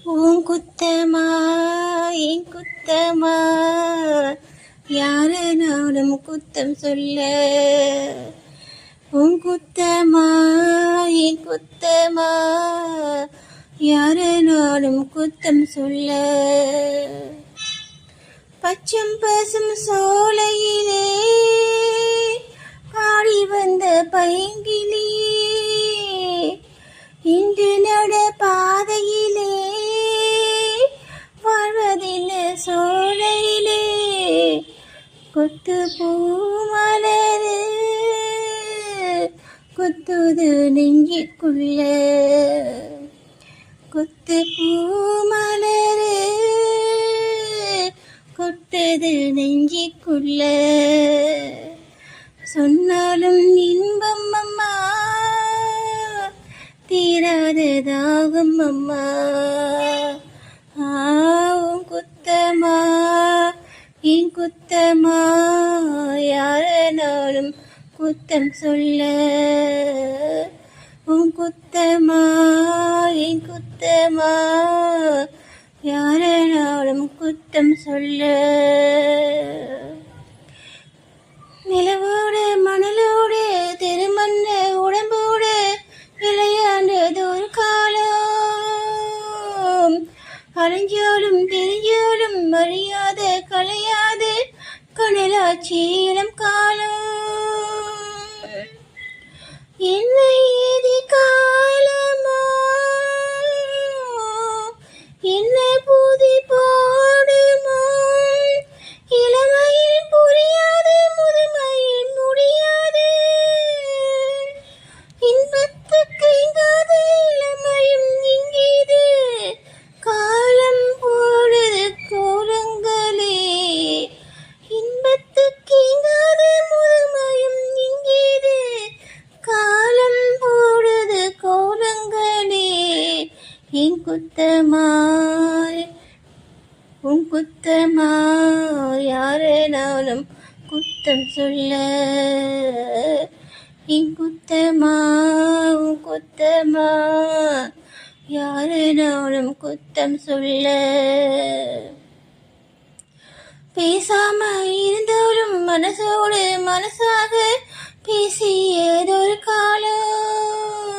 உன் குத்தமா என் குத்தமா யாரனாலும் குத்தம் சொல்ல. உன் குத்தமா என் குத்தமா யாரனாலும் குத்தம் சொல்ல. பச்சம் பசும் சோலையிலே பாடி வந்த பைங்கிலே இன்று நட பாதையிலே வாழ்வதில்ல சோலையிலே. கொத்து பூ மலரு கொத்துது நெஞ்சிக்குள்ள. கொத்து பூ மலரு கொட்டது நெஞ்சிக்குள்ள. சொன்னாலும் இன்பம் அம்மா தீராத தாகம் அம்மா. உன் குத்தமா என் குத்தமா யாரனாலும் குத்தம் சொல்ல. உன் குத்தமா என் குத்தமா யாரனாலும் குத்தம் சொல்ல. நிலவோடு மணலோடு திருமண்ண உடம்போடு விளையாண்டது ஒரு காலம். அழிஞ்சாலும் தெரிஞ்சாலும் அறியாத கலையாது கனலாட்சி இளம் காலம். என்னை ஏதி காலமோ என்ன பூதி போடுமோ. இளமையில் புரியாது முதுமையில் முடியாது. இன்பத்துக்கு இங்காது இளமையும் இங்கீது. காலம் போடுது கோலங்களே. இன்பத்துக்கு இங்காது முதுமையும் இங்கீது. காலம் போடுது கோலங்களே. என் குத்தமாய் உன் குத்தமா யாரனாலும் குத்தம் சொல்ல. என் குத்தமா உன் குத்தமா யாரனாலும் குத்தம் சொல்ல. பேசாம இருந்தாலும் மனசோடு மனசாக பேசியதொரு காலம்.